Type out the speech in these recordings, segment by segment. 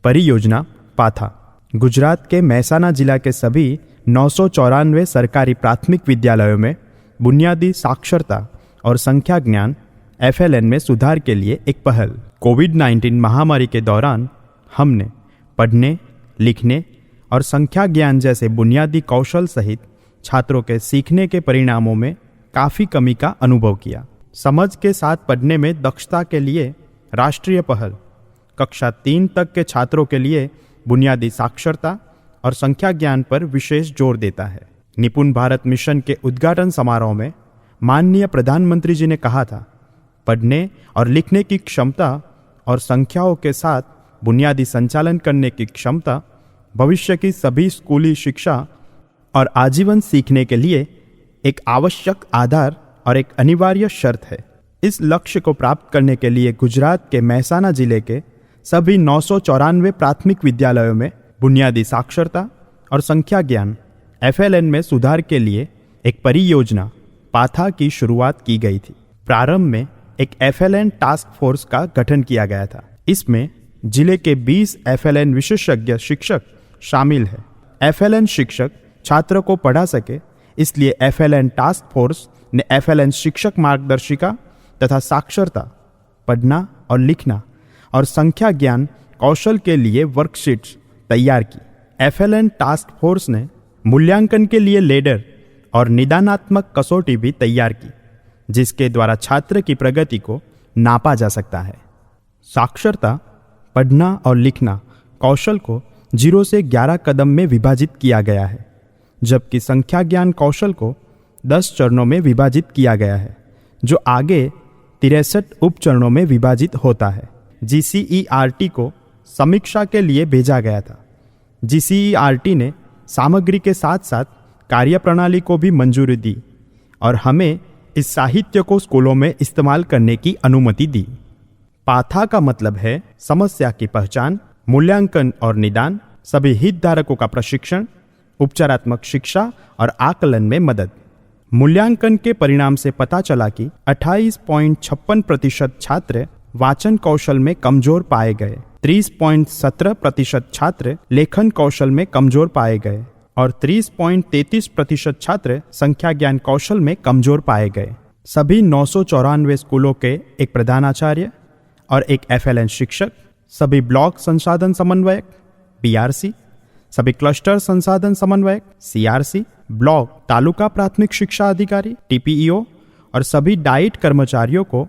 परियोजना पाथा। गुजरात के महसाना जिला के सभी 994 सरकारी प्राथमिक विद्यालयों में बुनियादी साक्षरता और संख्या ज्ञान FLN में सुधार के लिए एक पहल। कोविड-19 महामारी के दौरान हमने पढ़ने, लिखने और संख्या ज्ञान जैसे बुनियादी कौशल सहित छात्रों के सीखने के परिणामों में काफ़ी कमी का अनुभव किया। समझ के साथ पढ़ने में दक्षता के लिए राष्ट्रीय पहल कक्षा 3 तक के छात्रों के लिए बुनियादी साक्षरता और संख्या ज्ञान पर विशेष जोर देता है। निपुण भारत मिशन के उद्घाटन समारोह में माननीय प्रधानमंत्री जी ने कहा था, पढ़ने और लिखने की क्षमता और संख्याओं के साथ बुनियादी संचालन करने की क्षमता भविष्य की सभी स्कूली शिक्षा और आजीवन सीखने के लिए एक आवश्यक आधार और एक अनिवार्य शर्त है। इस लक्ष्य को प्राप्त करने के लिए गुजरात के महसाना जिले के सभी 994 प्राथमिक विद्यालयों में बुनियादी साक्षरता और संख्या ज्ञान FLN में सुधार के लिए एक परियोजना पाथा की शुरुआत की गई थी। प्रारंभ में एक FLN टास्क फोर्स का गठन किया गया था। इसमें जिले के 20 FLN विशेषज्ञ शिक्षक शामिल है। FLN शिक्षक छात्र को पढ़ा सके, इसलिए FLN टास्क फोर्स ने FLN शिक्षक मार्गदर्शिका तथा साक्षरता, पढ़ना और लिखना और संख्या ज्ञान कौशल के लिए वर्कशीट्स तैयार की। FLN टास्क फोर्स ने मूल्यांकन के लिए लेडर और निदानात्मक कसौटी भी तैयार की, जिसके द्वारा छात्र की प्रगति को नापा जा सकता है। साक्षरता, पढ़ना और लिखना कौशल को 0 से 11 कदम में विभाजित किया गया है, जबकि संख्या ज्ञान कौशल को 10 चरणों में विभाजित किया गया है, जो आगे 63 उप चरणों में विभाजित होता है। GCERT को समीक्षा के लिए भेजा गया था। GCERT ने सामग्री के साथ साथ कार्यप्रणाली को भी मंजूरी दी और हमें इस साहित्य को स्कूलों में इस्तेमाल करने की अनुमति दी। पाथा का मतलब है समस्या की पहचान, मूल्यांकन और निदान, सभी हितधारकों का प्रशिक्षण, उपचारात्मक शिक्षा और आकलन में मदद। मूल्यांकन के परिणाम से पता चला कि 28.56% छात्र वाचन कौशल में कमजोर पाए गए, 30.17% छात्र लेखन कौशल में कमजोर पाए गए और 30.33% छात्र संख्या ज्ञान कौशल में कमजोर पाए गए। सभी 994 स्कूलों के एक प्रधानाचार्य और एक FLN शिक्षक, सभी ब्लॉक संसाधन समन्वयक BRC, सभी क्लस्टर संसाधन समन्वयक CRC, ब्लॉक तालुका प्राथमिक शिक्षा अधिकारी TPEO और सभी डाइट कर्मचारियों को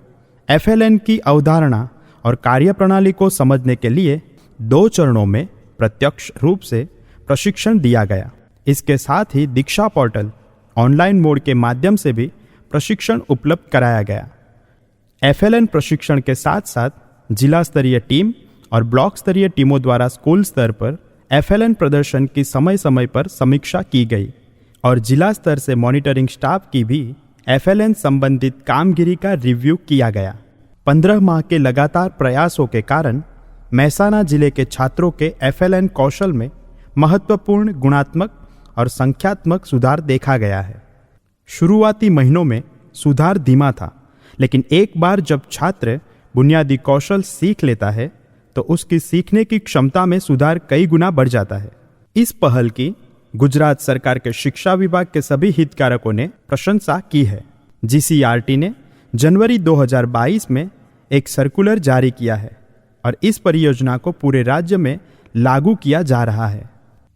FLN की अवधारणा और कार्यप्रणाली को समझने के लिए 2 चरणों में प्रत्यक्ष रूप से प्रशिक्षण दिया गया। इसके साथ ही दीक्षा पोर्टल ऑनलाइन मोड के माध्यम से भी प्रशिक्षण उपलब्ध कराया गया। FLN प्रशिक्षण के साथ साथ जिला स्तरीय टीम और ब्लॉक स्तरीय टीमों द्वारा स्कूल स्तर पर FLN प्रदर्शन की समय समय पर समीक्षा की गई और जिला स्तर से मॉनिटरिंग स्टाफ की भी FLN संबंधित कामगिरी का रिव्यू किया गया। 15 माह के लगातार प्रयासों के कारण महसाना जिले के छात्रों के FLN कौशल में महत्वपूर्ण गुणात्मक और संख्यात्मक सुधार देखा गया है। शुरुआती महीनों में सुधार धीमा था, लेकिन एक बार जब छात्र बुनियादी कौशल सीख लेता है तो उसकी सीखने की क्षमता में सुधार कई गुना बढ़ जाता है। इस पहल की गुजरात सरकार के शिक्षा विभाग के सभी हितधारकों ने प्रशंसा की है। GCERT ने जनवरी 2022 में एक सर्कुलर जारी किया है और इस परियोजना को पूरे राज्य में लागू किया जा रहा है।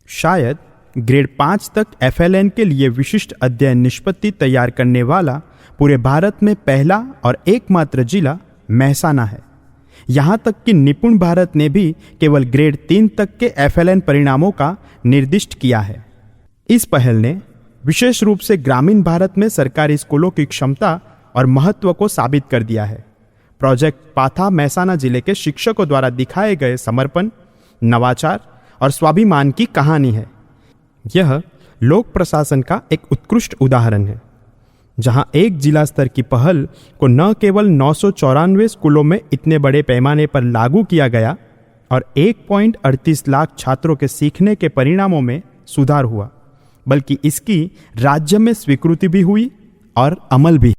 शायद ग्रेड 5 तक FLN के लिए विशिष्ट अध्ययन निष्पत्ति तैयार करने वाला पूरे भारत में पहला और एकमात्र जिला महसाना है। यहाँ तक कि निपुण भारत ने भी केवल ग्रेड 3 तक के FLN परिणामों का निर्दिष्ट किया है। इस पहल ने विशेष रूप से ग्रामीण भारत में सरकारी स्कूलों की क्षमता और महत्व को साबित कर दिया है। प्रोजेक्ट पाथा महसाना जिले के शिक्षकों द्वारा दिखाए गए समर्पण, नवाचार और स्वाभिमान की कहानी है। यह लोक प्रशासन का एक उत्कृष्ट उदाहरण है, जहां एक जिला स्तर की पहल को न केवल 994 स्कूलों में इतने बड़े पैमाने पर लागू किया गया और 1.38 लाख छात्रों के सीखने के परिणामों में सुधार हुआ, बल्कि इसकी राज्य में स्वीकृति भी हुई और अमल भी।